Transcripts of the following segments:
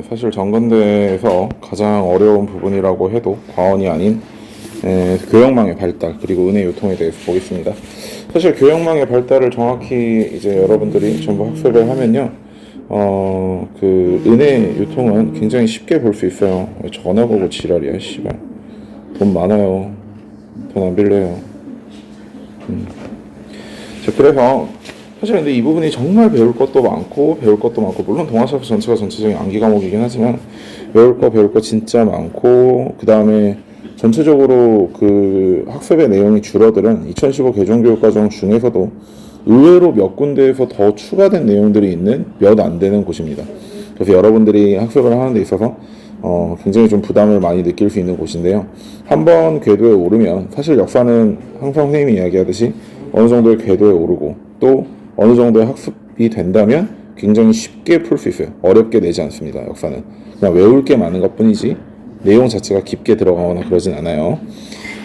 사실 정근대에서 가장 어려운 부분이라고 해도 과언이 아닌 교역망의 발달 그리고 은혜 유통에 대해서 보겠습니다. 사실 교역망의 발달을 정확히 이제 여러분들이 전부 학습을 하면요, 그 은혜 유통은 굉장히 쉽게 볼 수 있어요. 전화 보고 지랄이야, 씨발. 돈 많아요. 돈 안 빌려요. 자, 그래서 사실 근데 이 부분이 정말 배울 것도 많고 물론 동아시아부 전체가 전체적인 암기 과목이긴 하지만 배울 거 진짜 많고, 그 다음에 전체적으로 그 학습의 내용이 줄어들은 2015 개정교육과정 중에서도 의외로 몇 군데에서 더 추가된 내용들이 있는 몇 안 되는 곳입니다. 그래서 여러분들이 학습을 하는 데 있어서 굉장히 좀 부담을 많이 느낄 수 있는 곳인데요. 한번 궤도에 오르면 사실 역사는 항상 선생님이 이야기하듯이 어느 정도의 궤도에 오르고 또 어느 정도의 학습이 된다면 굉장히 쉽게 풀 수 있어요. 어렵게 내지 않습니다. 역사는 그냥 외울 게 많은 것 뿐이지 내용 자체가 깊게 들어가거나 그러진 않아요.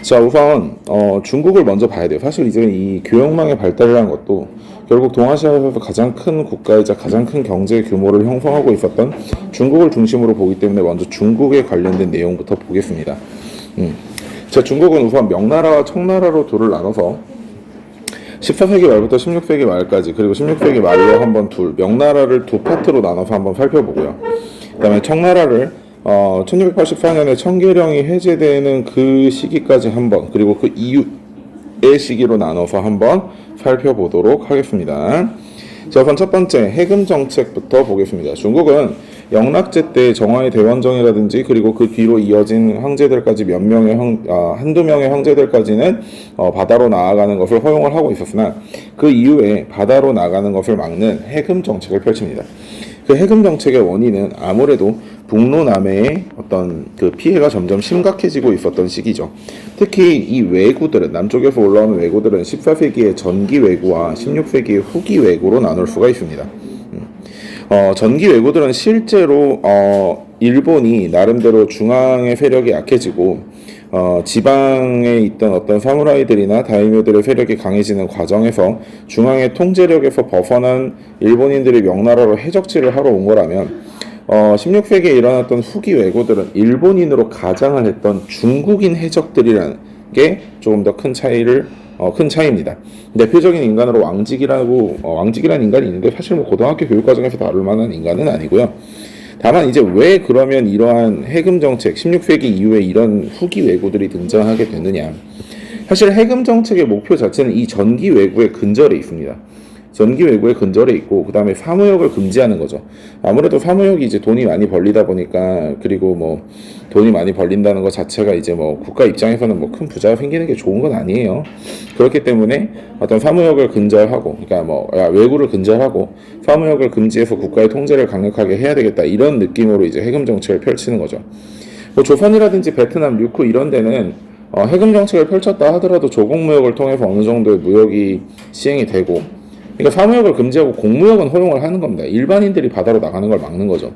자, 우선 중국을 먼저 봐야 돼요. 사실 이제 이 교역망의 발달이라는 것도 결국 동아시아에서 가장 큰 국가이자 가장 큰 경제 규모를 형성하고 있었던 중국을 중심으로 보기 때문에 먼저 중국에 관련된 내용부터 보겠습니다. 자, 중국은 우선 명나라와 청나라로 둘을 나눠서 14세기 말부터 16세기 말까지, 그리고 16세기 말로 한번 명나라를 두 파트로 나눠서 한번 살펴보고요. 그 다음에 청나라를 1684년에 청계령이 해제되는 그 시기까지 한번, 그리고 그 이후의 시기로 나눠서 한번 살펴보도록 하겠습니다. 자, 우선 첫 번째 해금 정책부터 보겠습니다. 중국은 영락제 때 정화의 대원정이라든지 그리고 그 뒤로 이어진 황제들까지 한두 명의 황제들까지는 바다로 나아가는 것을 허용을 하고 있었으나 그 이후에 바다로 나가는 것을 막는 해금 정책을 펼칩니다. 그 해금 정책의 원인은 아무래도 북로남해의 어떤 그 피해가 점점 심각해지고 있었던 시기죠. 특히 이 왜구들은, 남쪽에서 올라오는 왜구들은 14세기의 전기 왜구와 16세기의 후기 왜구로 나눌 수가 있습니다. 전기 왜구들은 실제로 일본이 나름대로 중앙의 세력이 약해지고 지방에 있던 어떤 사무라이들이나 다이묘들의 세력이 강해지는 과정에서 중앙의 통제력에서 벗어난 일본인들이 명나라로 해적지를 하러 온 거라면 16세기에 일어났던 후기 왜구들은 일본인으로 가장을 했던 중국인 해적들이라는 게 조금 더 큰 차이입니다. 대표적인 인간으로 왕직이라는 인간이 있는데 사실 뭐 고등학교 교육과정에서 다룰 만한 인간은 아니고요. 다만 이제 왜 그러면 이러한 해금 정책, 16세기 이후에 이런 후기 왜구들이 등장하게 됐느냐. 사실 해금 정책의 목표 자체는 이 전기 왜구의 근절에 있습니다. 전기 왜구의 근절에 있고, 그 다음에 사무역을 금지하는 거죠. 아무래도 사무역이 이제 돈이 많이 벌리다 보니까, 그리고 뭐 돈이 많이 벌린다는 것 자체가 이제 뭐 국가 입장에서는 뭐 큰 부자가 생기는 게 좋은 건 아니에요. 그렇기 때문에 어떤 사무역을 근절하고, 그러니까 뭐 왜구를 근절하고 사무역을 금지해서 국가의 통제를 강력하게 해야 되겠다, 이런 느낌으로 이제 해금 정책을 펼치는 거죠. 뭐 조선이라든지 베트남, 류크 이런 데는 해금 정책을 펼쳤다 하더라도 조공무역을 통해서 어느 정도의 무역이 시행이 되고, 그러니까 사무역을 금지하고 공무역은 허용을 하는 겁니다. 일반인들이 바다로 나가는 걸 막는 거죠.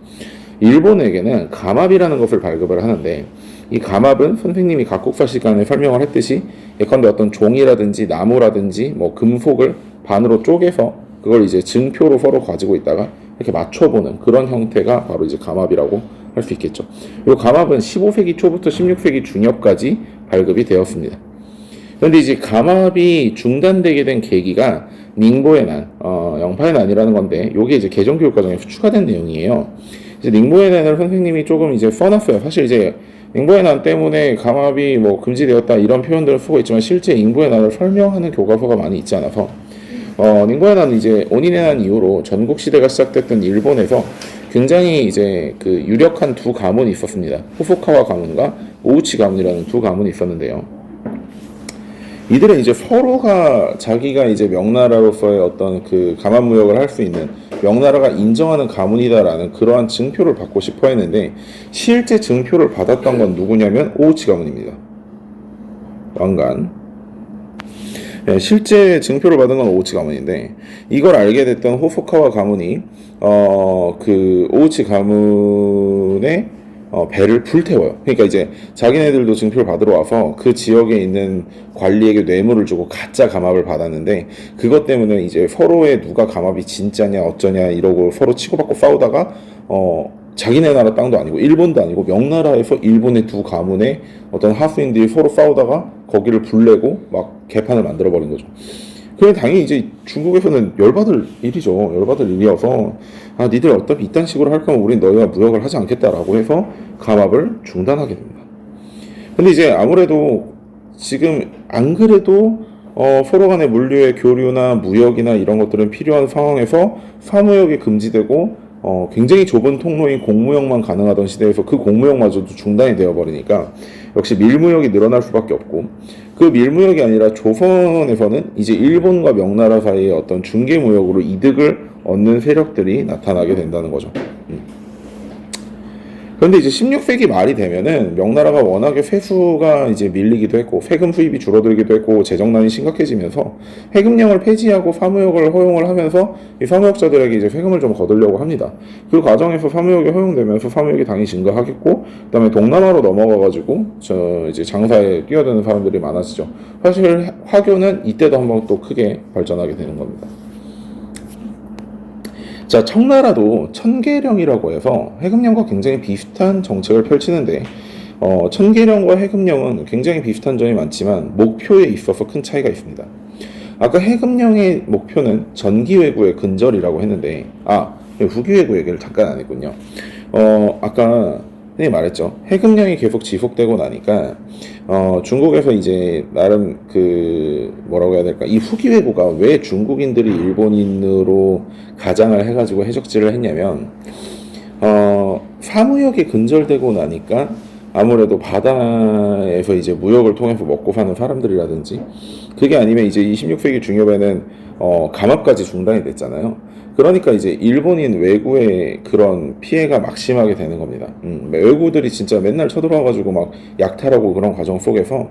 일본에게는 감압이라는 것을 발급을 하는데, 이 감압은 선생님이 각국사 시간에 설명을 했듯이 예컨대 어떤 종이라든지 나무라든지 뭐 금속을 반으로 쪼개서 그걸 이제 증표로 서로 가지고 있다가 이렇게 맞춰보는 그런 형태가 바로 이제 감압이라고 할 수 있겠죠. 이 감압은 15세기 초부터 16세기 중엽까지 발급이 되었습니다. 그런데 이제 감압이 중단되게 된 계기가 닝보의 난, 영파의 난이라는 건데, 요게 이제 개정교육과정에서 추가된 내용이에요. 이제 닝보의 난을 선생님이 조금 이제 써놨어요. 사실 이제 닝보의 난 때문에 감압이 뭐 금지되었다 이런 표현들을 쓰고 있지만 실제 닝보의 난을 설명하는 교과서가 많이 있지 않아서 닝보의 난은 이제 온인의 난 이후로 전국 시대가 시작됐던 일본에서 굉장히 이제 그 유력한 두 가문이 있었습니다. 후푸카와 가문과 오우치 가문이라는 두 가문이 있었는데요. 이들은 이제 서로가 자기가 이제 명나라로서의 어떤 그 감압무역을 할 수 있는 명나라가 인정하는 가문이다라는 그러한 증표를 받고 싶어 했는데, 실제 증표를 받았던 건 누구냐면 오우치 가문입니다. 왕관. 네, 실제 증표를 받은 건 오우치 가문인데, 이걸 알게 됐던 호소카와 가문이 그 오우치 가문의 배를 불태워요. 그러니까 이제 자기네들도 증표를 받으러 와서 그 지역에 있는 관리에게 뇌물을 주고 가짜 감압을 받았는데, 그것 때문에 이제 서로의 누가 감압이 진짜냐 어쩌냐 이러고 서로 치고받고 싸우다가 자기네 나라 땅도 아니고 일본도 아니고 명나라에서 일본의 두 가문의 어떤 하수인들이 서로 싸우다가 거기를 불내고 막 개판을 만들어버린 거죠. 그럼 당연히 이제 중국에서는 열받을 일이죠. 열받을 일이어서 아 니들 어차피 이딴 식으로 할 거면 우린 너희와 무역을 하지 않겠다라고 해서 감압을 중단하게 됩니다. 근데 이제 아무래도 지금 안 그래도 서로 간의 물류의 교류나 무역이나 이런 것들은 필요한 상황에서 사무역이 금지되고 굉장히 좁은 통로인 공무역만 가능하던 시대에서 그 공무역마저도 중단이 되어버리니까 역시 밀무역이 늘어날 수밖에 없고 그 밀무역이 아니라 조선에서는 이제 일본과 명나라 사이의 어떤 중개무역으로 이득을 얻는 세력들이 나타나게 된다는 거죠. 그런데 이제 16세기 말이 되면은 명나라가 워낙에 세수가 이제 밀리기도 했고 세금 수입이 줄어들기도 했고 재정난이 심각해지면서 해금령을 폐지하고 사무역을 허용을 하면서 이 사무역자들에게 이제 세금을 좀 거두려고 합니다. 그 과정에서 사무역이 허용되면서 사무역이 당연히 증가하겠고 그다음에 동남아로 넘어가가지고 이제 장사에 뛰어드는 사람들이 많아지죠. 사실 화교는 이때도 한번 또 크게 발전하게 되는 겁니다. 자, 청나라도 천계령이라고 해서 해금령과 굉장히 비슷한 정책을 펼치는데 천계령과 해금령은 굉장히 비슷한 점이 많지만 목표에 있어서 큰 차이가 있습니다. 아까 해금령의 목표는 전기외구의 근절이라고 했는데 후기외구 얘기를 잠깐 안 했군요. 아까 말했죠. 해금령이 계속 지속되고 나니까 중국에서 이제 나름 뭐라고 해야 될까, 이 후기외구가 왜 중국인들이 일본인으로 가장을 해가지고 해적질을 했냐면 사무역이 근절되고 나니까 아무래도 바다에서 이제 무역을 통해서 먹고 사는 사람들이라든지 그게 아니면 이제 이 16세기 중엽에는 감압까지 중단이 됐잖아요. 그러니까 이제 일본인 외구의 그런 피해가 막심하게 되는 겁니다. 외구들이 진짜 맨날 쳐들어와가지고 막 약탈하고 그런 과정 속에서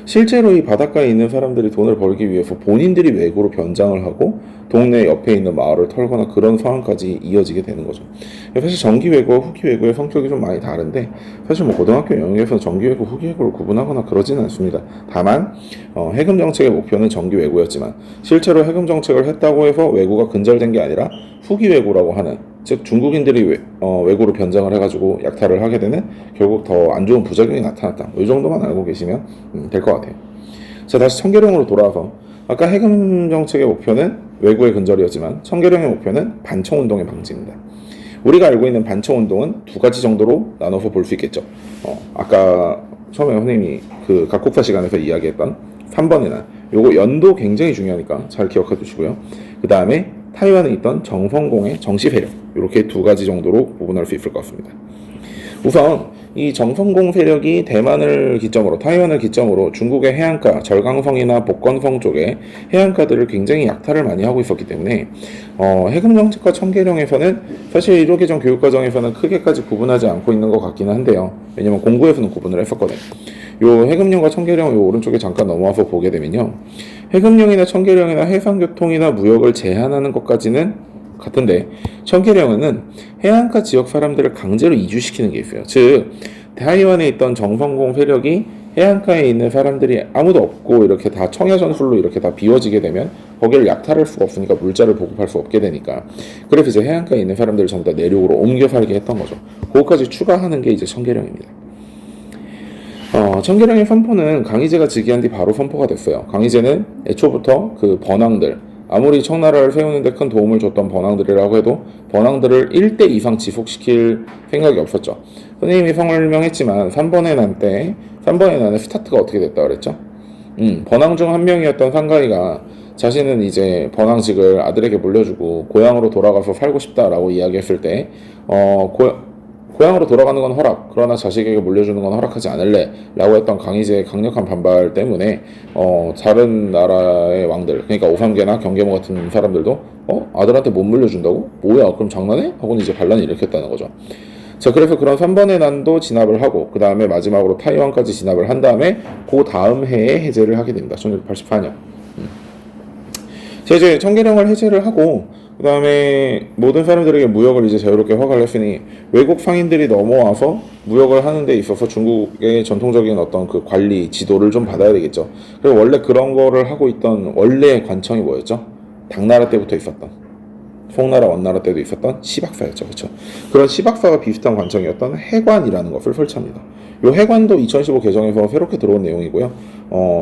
실제로 이 바닷가에 있는 사람들이 돈을 벌기 위해서 본인들이 외구로 변장을 하고 동네 옆에 있는 마을을 털거나 그런 상황까지 이어지게 되는 거죠. 사실 정기외구와 후기외구의 성격이 좀 많이 다른데 사실 뭐 고등학교 영역에서 정기외구, 후기외구를 구분하거나 그러지는 않습니다. 다만 해금 정책의 목표는 정기외구였지만 실제로 해금 정책을 했다고 해서 외구가 근절된 게 아니라 후기외구라고 하는, 즉 중국인들이 외구로 변장을 해가지고 약탈을 하게 되는 결국 더 안 좋은 부작용이 나타났다. 이 정도만 알고 계시면 될 것 같아요. 자, 다시 청계령으로 돌아와서 아까 해금 정책의 목표는 외구의 근절이었지만 청계령의 목표는 반청운동의 방지입니다. 우리가 알고 있는 반청운동은 두 가지 정도로 나눠서 볼 수 있겠죠. 아까 처음에 선생님이 그 각국사 시간에서 이야기했던 3번의 날, 요거 연도 굉장히 중요하니까 잘 기억해 두시고요. 그 다음에 타이완에 있던 정성공의 정시 세력, 이렇게 두 가지 정도로 구분할 수 있을 것 같습니다. 우선 이 정성공 세력이 대만을 기점으로, 타이완을 기점으로 중국의 해안가, 절강성이나 복건성 쪽에 해안가들을 굉장히 약탈을 많이 하고 있었기 때문에 해금 정책과 청계령에서는 사실 일호개정 교육과정에서는 크게까지 구분하지 않고 있는 것 같기는 한데요. 왜냐면 공부에서는 구분을 했었거든요. 요 해금령과 청계령 요 오른쪽에 잠깐 넘어와서 보게 되면요, 해금령이나 청계령이나 해상교통이나 무역을 제한하는 것까지는 같은데 청계령은 해안가 지역 사람들을 강제로 이주시키는 게 있어요. 즉 타이완에 있던 정성공 세력이 해안가에 있는 사람들이 아무도 없고 이렇게 다 청야전술로 이렇게 다 비워지게 되면 거기를 약탈할 수가 없으니까 물자를 보급할 수 없게 되니까, 그래서 이제 해안가에 있는 사람들을 전부 다 내륙으로 옮겨 살게 했던 거죠. 그것까지 추가하는 게 이제 청계령입니다. 청계령의 선포는 강희제가 즉위한 뒤 바로 선포가 됐어요. 강희제는 애초부터 그 번왕들, 아무리 청나라를 세우는데 큰 도움을 줬던 번왕들이라고 해도 번왕들을 1대 이상 지속시킬 생각이 없었죠. 선생님이 설명했지만 3번의 난 때, 3번의 난의 스타트가 어떻게 됐다 그랬죠? 번왕 중 한 명이었던 상가이가 자신은 이제 번왕직을 아들에게 물려주고 고향으로 돌아가서 살고 싶다라고 이야기했을 때 고향으로 돌아가는 건 허락, 그러나 자식에게 물려주는 건 허락하지 않을래 라고 했던 강희제의 강력한 반발 때문에 다른 나라의 왕들, 그러니까 오삼계나 경계모 같은 사람들도 아들한테 못 물려준다고? 뭐야, 그럼 장난해? 하고는 이제 반란을 일으켰다는 거죠. 자, 그래서 그런 3번의 난도 진압을 하고 그 다음에 마지막으로 타이완까지 진압을 한 다음에 그 다음 해에 해제를 하게 됩니다. 1984년. 자, 이제 청계령을 해제를 하고 그 다음에 모든 사람들에게 무역을 이제 자유롭게 허가를 했으니 외국 상인들이 넘어와서 무역을 하는 데 있어서 중국의 전통적인 어떤 그 관리, 지도를 좀 받아야 되겠죠. 그리고 원래 그런 거를 하고 있던 원래의 관청이 뭐였죠? 당나라 때부터 있었던 송나라 원나라 때도 있었던 시박사였죠. 그렇죠? 그런 시박사와 비슷한 관청이었던 해관이라는 것을 설치합니다. 이 해관도 2015 개정에서 새롭게 들어온 내용이고요.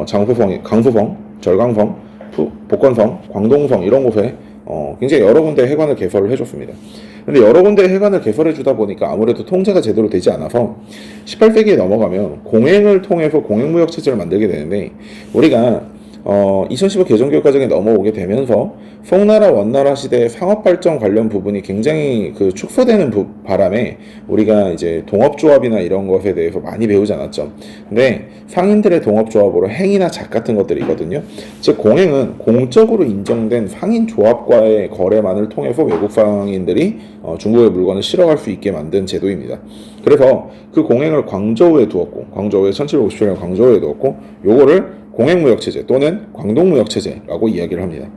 장수성, 강수성, 절강성, 복건성, 광동성 이런 곳에 굉장히 여러 군데 해관을 개설을 해줬습니다. 근데 여러 군데 해관을 개설해 주다 보니까 아무래도 통제가 제대로 되지 않아서 18세기에 넘어가면 공행을 통해서 공행무역 체제를 만들게 되는데, 우리가 2015 개정교육과정에 넘어오게 되면서 송나라 원나라 시대의 상업발전 관련 부분이 굉장히 축소되는 바람에 우리가 이제 동업조합이나 이런 것에 대해서 많이 배우지 않았죠. 근데 상인들의 동업조합으로 행이나 작 같은 것들이 있거든요. 즉 공행은 공적으로 인정된 상인조합과의 거래만을 통해서 외국 상인들이 중국의 물건을 실어갈 수 있게 만든 제도입니다. 그래서 그 공행을 광저우에 두었고, 광저우에 1757년 광저우에 두었고, 요거를 공행무역체제 또는 광동무역체제라고 이야기를 합니다.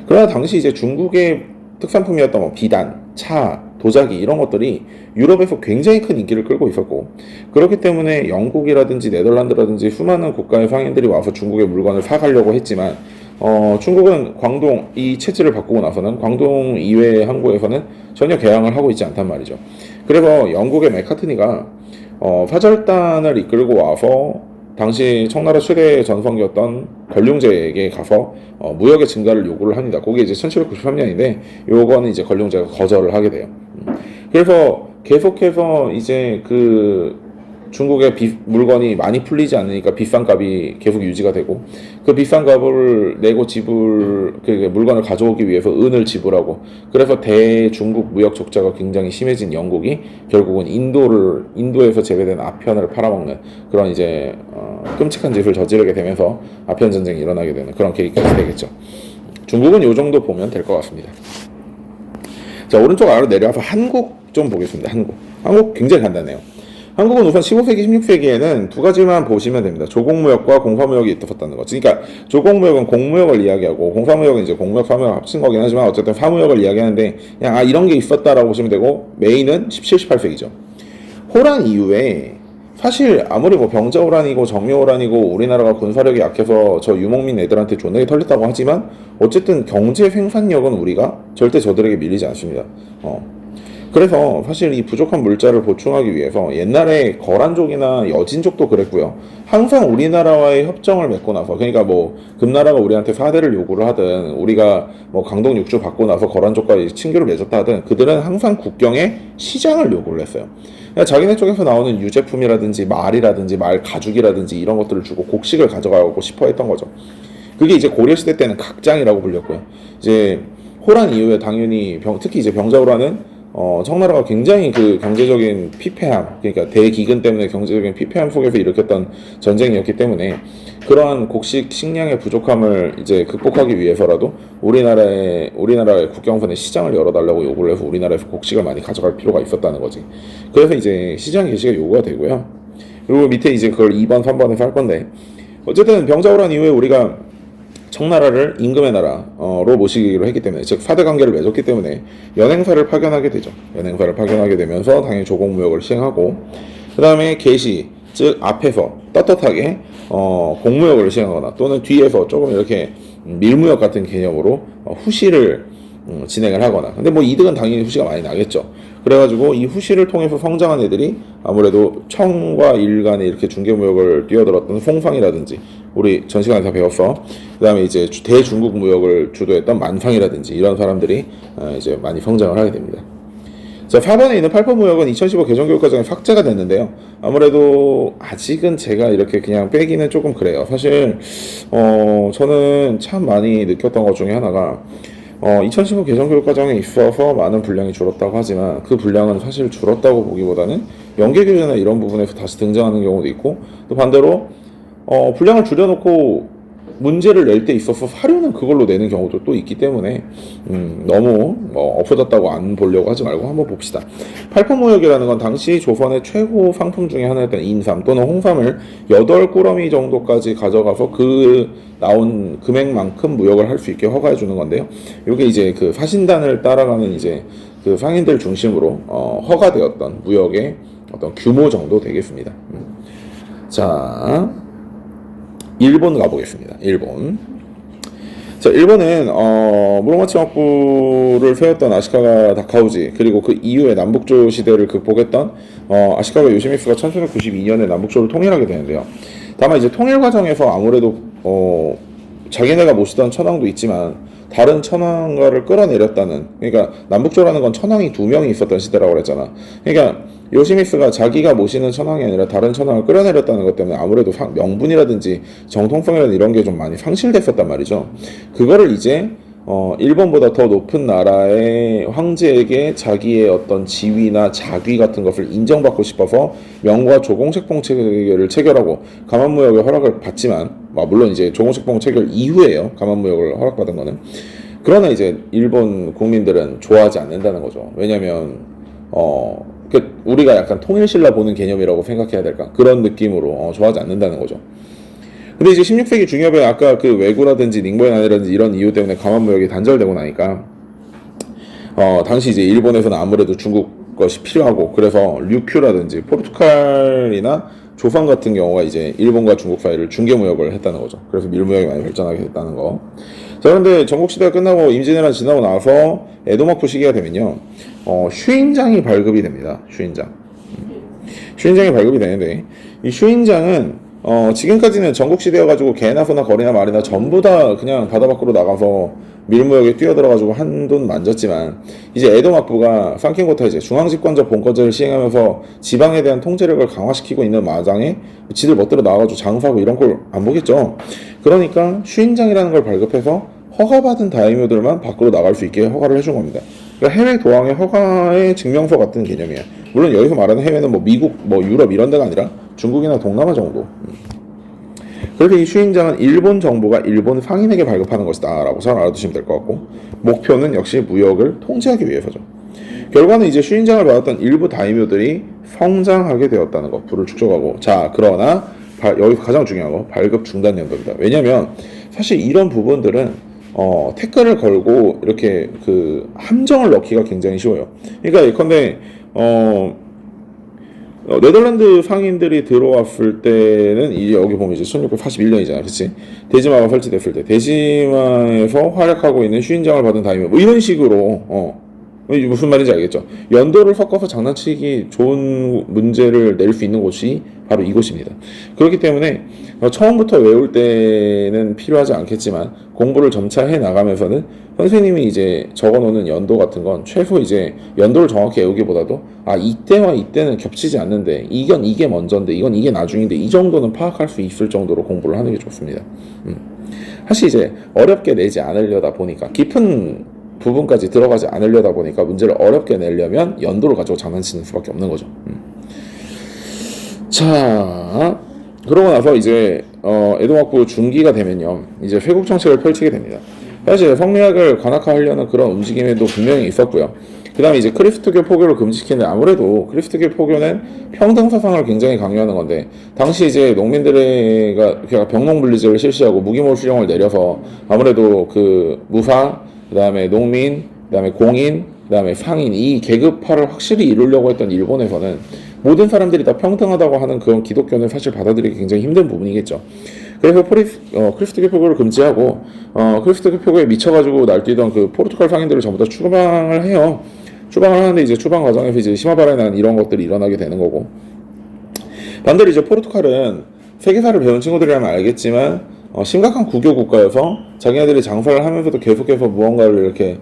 그러나 당시 이제 중국의 특산품이었던 비단, 차, 도자기 이런 것들이 유럽에서 굉장히 큰 인기를 끌고 있었고, 그렇기 때문에 영국이라든지 네덜란드라든지 수많은 국가의 상인들이 와서 중국의 물건을 사가려고 했지만, 중국은 광동 이 체제를 바꾸고 나서는 광동 이외의 항구에서는 전혀 개항을 하고 있지 않단 말이죠. 그래서 영국의 맥카트니가 사절단을 이끌고 와서 당시 청나라 최대 전성기였던 권룡제에게 가서 무역의 증가를 요구를 합니다. 그게 이제 1793년인데 요거는 이제 권룡제가 거절을 하게 돼요. 그래서 계속해서 이제 중국의 물건이 많이 풀리지 않으니까 비싼 값이 계속 유지가 되고, 그 비싼 값을 내고 물건을 가져오기 위해서 은을 지불하고, 그래서 대중국 무역 적자가 굉장히 심해진 영국이 결국은 인도에서 재배된 아편을 팔아먹는 그런 이제 끔찍한 짓을 저지르게 되면서 아편 전쟁이 일어나게 되는 그런 계기까지 되겠죠. 중국은 요 정도 보면 될 것 같습니다. 자, 오른쪽 아래로 내려와서 한국 좀 보겠습니다. 한국 굉장히 간단해요. 한국은 우선 15세기, 16세기에는 두 가지만 보시면 됩니다. 조공무역과 공사무역이 있었다는 거. 그러니까 조공무역은 공무역을 이야기하고, 공사무역은 이제 공무역, 사무역 합친 거긴 하지만 어쨌든 사무역을 이야기하는데, 그냥 이런 게 있었다라고 보시면 되고, 메인은 17, 18세기죠. 호란 이후에 사실 아무리 병자호란이고 정묘호란이고 우리나라가 군사력이 약해서 저 유목민 애들한테 존나게 털렸다고 하지만, 어쨌든 경제 생산력은 우리가 절대 저들에게 밀리지 않습니다. 그래서 사실 이 부족한 물자를 보충하기 위해서 옛날에 거란족이나 여진족도 그랬고요. 항상 우리나라와의 협정을 맺고 나서, 그러니까 금나라가 우리한테 사대를 요구를 하든, 우리가 강동 육주 받고 나서 거란족과 친교를 맺었다 하든, 그들은 항상 국경에 시장을 요구를 했어요. 자기네 쪽에서 나오는 유제품이라든지 말이라든지 말 가죽이라든지 이런 것들을 주고 곡식을 가져가고 싶어 했던 거죠. 그게 이제 고려시대 때는 각장이라고 불렸고요. 이제 호란 이후에 당연히 특히 이제 병자호란은 청나라가 굉장히 경제적인 피폐함, 그러니까 대기근 때문에 경제적인 피폐함 속에서 일으켰던 전쟁이었기 때문에, 그러한 곡식 식량의 부족함을 이제 극복하기 위해서라도 우리나라의 국경선에 시장을 열어달라고 요구를 해서 우리나라에서 곡식을 많이 가져갈 필요가 있었다는 거지. 그래서 이제 시장 개시가 요구가 되고요. 그리고 밑에 이제 그걸 2번, 3번에서 할 건데, 어쨌든 병자호란 이후에 우리가 청나라를 임금의 나라로 모시기로 했기 때문에, 즉 사대 관계를 맺었기 때문에 연행사를 파견하게 되죠. 연행사를 파견하게 되면서 당연히 조공무역을 시행하고, 그 다음에 계시, 즉 앞에서 떳떳하게 공무역을 시행하거나 또는 뒤에서 조금 이렇게 밀무역 같은 개념으로 후시를 진행을 하거나. 근데 이득은 당연히 후시가 많이 나겠죠. 그래가지고 이 후시를 통해서 성장한 애들이 아무래도 청과 일 간에 이렇게 중개무역을 뛰어들었던 송상이라든지, 우리 전 시간에 다 배웠어. 그 다음에 이제 대중국 무역을 주도했던 만상이라든지 이런 사람들이 이제 많이 성장을 하게 됩니다. 자, 4번에 있는 8번 무역은 2015 개정교육과정에 삭제가 됐는데요. 아무래도 아직은 제가 이렇게 그냥 빼기는 조금 그래요. 사실 저는 참 많이 느꼈던 것 중에 하나가 2015 개정교육과정에 있어서 많은 분량이 줄었다고 하지만, 그 분량은 사실 줄었다고 보기보다는 연계교재나 이런 부분에서 다시 등장하는 경우도 있고, 또 반대로 분량을 줄여놓고 문제를 낼 때 있어서 사료는 그걸로 내는 경우도 또 있기 때문에 너무 없어졌다고 안 보려고 하지 말고 한번 봅시다. 팔품무역이라는 건 당시 조선의 최고 상품 중에 하나였던 인삼 또는 홍삼을 8꾸러미 정도까지 가져가서 그 나온 금액만큼 무역을 할 수 있게 허가해 주는 건데요. 이게 이제 그 사신단을 따라가는 이제 그 상인들 중심으로 허가되었던 무역의 어떤 규모 정도 되겠습니다. 자, 일본 가보겠습니다. 일본. 자, 일본은 무로마치 막부를 세웠던 아시카가 다카우지, 그리고 그 이후에 남북조 시대를 극복했던 아시카가 요시미스가 1792년에 남북조를 통일하게 되는데요. 다만 이제 통일 과정에서 아무래도 자기네가 모시던 천황도 있지만 다른 천황가를 끌어내렸다는, 그러니까 남북조라는 건 천황이 2명이 있었던 시대라고 그랬잖아. 그러니까 요시미스가 자기가 모시는 천황이 아니라 다른 천황을 끌어내렸다는 것 때문에 아무래도 명분이라든지 정통성이라든 이런 게 좀 많이 상실됐었단 말이죠. 그거를 이제 일본보다 더 높은 나라의 황제에게 자기의 어떤 지위나 자귀 같은 것을 인정받고 싶어서 명과 조공책봉 체결을 체결하고 가만무역의 허락을 받지만, 물론 이제 조공책봉 체결 이후에요, 가만무역을 허락받은 거는. 그러나 이제 일본 국민들은 좋아하지 않는다는 거죠. 왜냐면 우리가 약간 통일신라 보는 개념이라고 생각해야 될까, 그런 느낌으로 좋아하지 않는다는 거죠. 근데 이제 16세기 중엽에 아까 그 왜구라든지 닝보의 난이라든지 이런 이유 때문에 가만무역이 단절되고 나니까 당시 이제 일본에서는 아무래도 중국 것이 필요하고, 그래서 류큐라든지 포르투갈이나 조선 같은 경우가 이제 일본과 중국 사이를 중개무역을 했다는 거죠. 그래서 밀무역이 많이 발전하게 됐다는 거. 자, 그런데 전국시대가 끝나고 임진왜란 지나고 나서 에도막부 시기가 되면요, 슈인장이 발급이 됩니다. 슈인장이 발급이 되는데, 이 슈인장은 지금까지는 전국시대여가지고 개나 소나 거리나 말이나 전부 다 그냥 바다 밖으로 나가서 밀무역에 뛰어들어가지고 한돈 만졌지만, 이제 에도막부가 상킨고타 이제 중앙집권자 본권제를 시행하면서 지방에 대한 통제력을 강화시키고 있는 마당에 지들 멋대로 나와가지고 장사하고 이런 걸 안 보겠죠. 그러니까 슈인장이라는 걸 발급해서 허가받은 다이묘들만 밖으로 나갈 수 있게 허가를 해준 겁니다. 그러니까 해외 도항의 허가의 증명서 같은 개념이에요. 물론 여기서 말하는 해외는 뭐 미국, 뭐 유럽 이런 데가 아니라 중국이나 동남아 정도. 그래서 이 슈인장은 일본 정부가 일본 상인에게 발급하는 것이다 라고 잘 알아두시면 될 것 같고, 목표는 역시 무역을 통제하기 위해서죠. 결과는 이제 슈인장을 받았던 일부 다이묘들이 성장하게 되었다는 것, 부를 축적하고. 자, 그러나 여기서 가장 중요한 거, 발급 중단 연도입니다. 왜냐면 사실 이런 부분들은 태클을 걸고 이렇게 그 함정을 넣기가 굉장히 쉬워요. 그러니까 예컨대 네덜란드 상인들이 들어왔을 때는 이제 여기 보면 이제 1641년이잖아, 그렇지? 대지마가 설치됐을 때 대지마에서 활약하고 있는 슈인장을 받은 다이묘, 뭐 이런 식으로 무슨 말인지 알겠죠? 연도를 섞어서 장난치기 좋은 문제를 낼 수 있는 곳이 바로 이곳입니다. 그렇기 때문에 처음부터 외울 때는 필요하지 않겠지만 공부를 점차 해 나가면서는 선생님이 이제 적어놓는 연도 같은 건 최소 이제 연도를 정확히 외우기보다도 이때와 이때는 겹치지 않는데 이건 이게 먼저인데 이건 이게 나중인데 이 정도는 파악할 수 있을 정도로 공부를 하는 게 좋습니다. 사실 이제 어렵게 내지 않으려다 보니까, 깊은 부분까지 들어가지 않으려다 보니까 문제를 어렵게 내려면 연도를 가지고 장난치는 수밖에 없는 거죠. 자, 그러고 나서 이제 에도막부 중기가 되면요, 이제 회국 정책을 펼치게 됩니다. 사실 성리학을 관학화하려는 그런 움직임에도 분명히 있었고요. 그 다음에 이제 크리스트교 포교를 금지시키는데, 아무래도 크리스트교 포교는 평등 사상을 굉장히 강요하는 건데, 당시 이제 농민들의 병농분리제를 실시하고 무기몰 수령을 내려서 아무래도 그 무사, 그 다음에 농민, 그 다음에 공인, 그 다음에 상인, 이 계급화를 확실히 이루려고 했던 일본에서는 모든 사람들이 다 평등하다고 하는 그런 기독교는 사실 받아들이기 굉장히 힘든 부분이겠죠. 그래서 크리스트교 표교를 금지하고 크리스트교 표교에 미쳐가지고 날뛰던 그 포르투갈 상인들을 전부 다 추방을 해요. 추방을 하는데 이제 추방 과정에서 이제 심화발에 난 이런 것들이 일어나게 되는 거고, 반대로 이제 포르투갈은 세계사를 배운 친구들이라면 알겠지만 심각한 국교 국가여서 자기네들이 장사를 하면서도 계속해서 무언가를 이렇게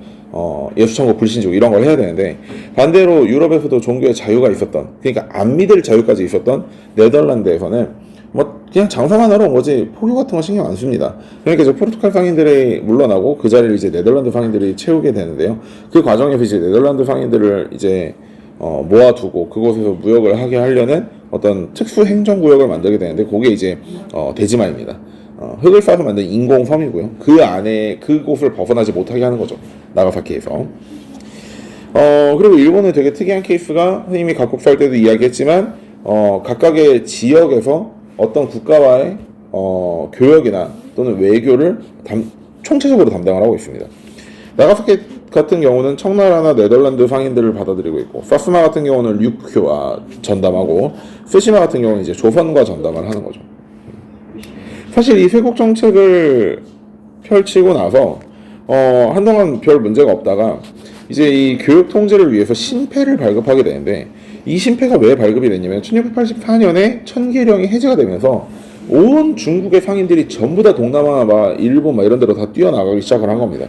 예수천국 불신지고 이런 걸 해야 되는데, 반대로 유럽에서도 종교의 자유가 있었던, 그러니까 안 믿을 자유까지 있었던 네덜란드에서는 뭐 그냥 장사만 하러 온 거지 포교 같은 거 신경 안 씁니다. 그러니까 이제 포르투갈 상인들이 물러나고 그 자리를 이제 네덜란드 상인들이 채우게 되는데요. 그 과정에서 이제 네덜란드 상인들을 이제 모아두고 그곳에서 무역을 하게 하려는 어떤 특수 행정구역을 만들게 되는데, 그게 이제 대지마입니다. 흙을 싸서 만든 인공섬이고요. 그 안에 그곳을 벗어나지 못하게 하는 거죠, 나가사키에서. 그리고 일본은 되게 특이한 케이스가, 선생님이 각국 살 때도 이야기했지만 각각의 지역에서 어떤 국가와의 교역이나 또는 외교를 총체적으로 담당을 하고 있습니다. 나가사키 같은 경우는 청나라나 네덜란드 상인들을 받아들이고 있고, 사스마 같은 경우는 류큐와 전담하고, 스시마 같은 경우는 이제 조선과 전담을 하는 거죠. 사실 이 세국 정책을 펼치고 나서 한동안 별 문제가 없다가 이제 이 교육 통제를 위해서 신패를 발급하게 되는데, 이 신패가 왜 발급이 됐냐면 1684년에 천계령이 해제가 되면서 온 중국의 상인들이 전부 다 동남아, 일본 이런 데로 다 뛰어나가기 시작을 한 겁니다.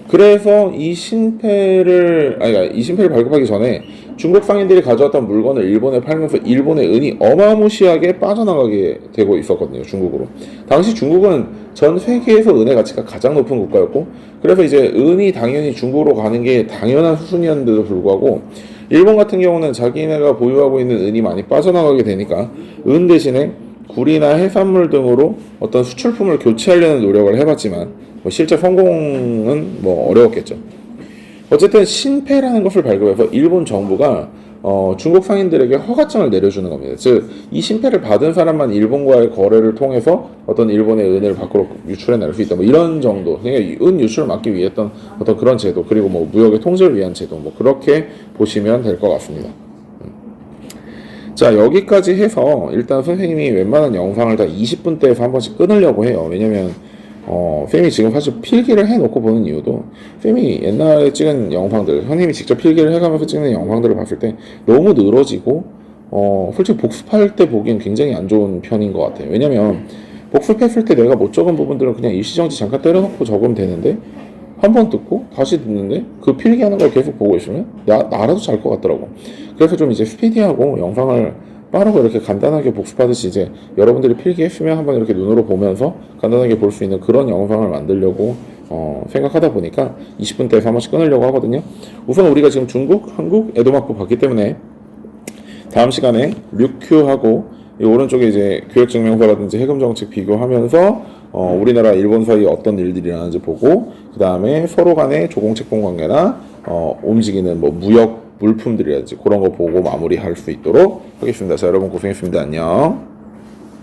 그래서 이 신패를 발급하기 전에 중국 상인들이 가져왔던 물건을 일본에 팔면서 일본의 은이 어마무시하게 빠져나가게 되고 있었거든요, 중국으로. 당시 중국은 전 세계에서 은의 가치가 가장 높은 국가였고, 그래서 이제 은이 당연히 중국으로 가는 게 당연한 수순이었는데도 불구하고 일본 같은 경우는 자기네가 보유하고 있는 은이 많이 빠져나가게 되니까 은 대신에 구리나 해산물 등으로 어떤 수출품을 교체하려는 노력을 해봤지만 실제 성공은 어려웠겠죠. 어쨌든 신패라는 것을 발급해서 일본 정부가 중국 상인들에게 허가증을 내려주는 겁니다. 즉, 이 신패를 받은 사람만 일본과의 거래를 통해서 어떤 일본의 은을 밖으로 유출해낼 수 있다. 이런 정도. 그러니까 은 유출을 막기 위해 했던 어떤 그런 제도, 그리고 무역의 통제를 위한 제도, 그렇게 보시면 될 것 같습니다. 자, 여기까지 해서 일단 선생님이 웬만한 영상을 다 20분대에서 한 번씩 끊으려고 해요. 왜냐면 쌤이 지금 사실 필기를 해놓고 보는 이유도, 쌤이 옛날에 찍은 영상들, 선생님이 직접 필기를 해가면서 찍는 영상들을 봤을 때 너무 늘어지고 솔직히 복습할 때 보기엔 굉장히 안 좋은 편인 것 같아요. 왜냐면 복습했을 때 내가 못 적은 부분들은 그냥 일시정지 잠깐 때려놓고 적으면 되는데, 한 번 듣고 다시 듣는데 그 필기하는 걸 계속 보고 있으면 나라도 잘 것 같더라고. 그래서 좀 이제 스피디하고 영상을 빠르고 이렇게 간단하게 복습하듯이 이제 여러분들이 필기했으면 한번 이렇게 눈으로 보면서 간단하게 볼 수 있는 그런 영상을 만들려고 생각하다 보니까 20분대에서 한 번씩 끊으려고 하거든요. 우선 우리가 지금 중국, 한국, 에도막부 봤기 때문에 다음 시간에 류큐하고 이 오른쪽에 이제 교역증명서라든지 해금정책 비교하면서 우리나라 일본 사이에 어떤 일들이 일어나는지 보고, 그 다음에 서로 간의 조공채권 관계나 움직이는 무역 물품들이라든지 그런 거 보고 마무리할 수 있도록 하겠습니다. 자, 여러분 고생했습니다. 안녕.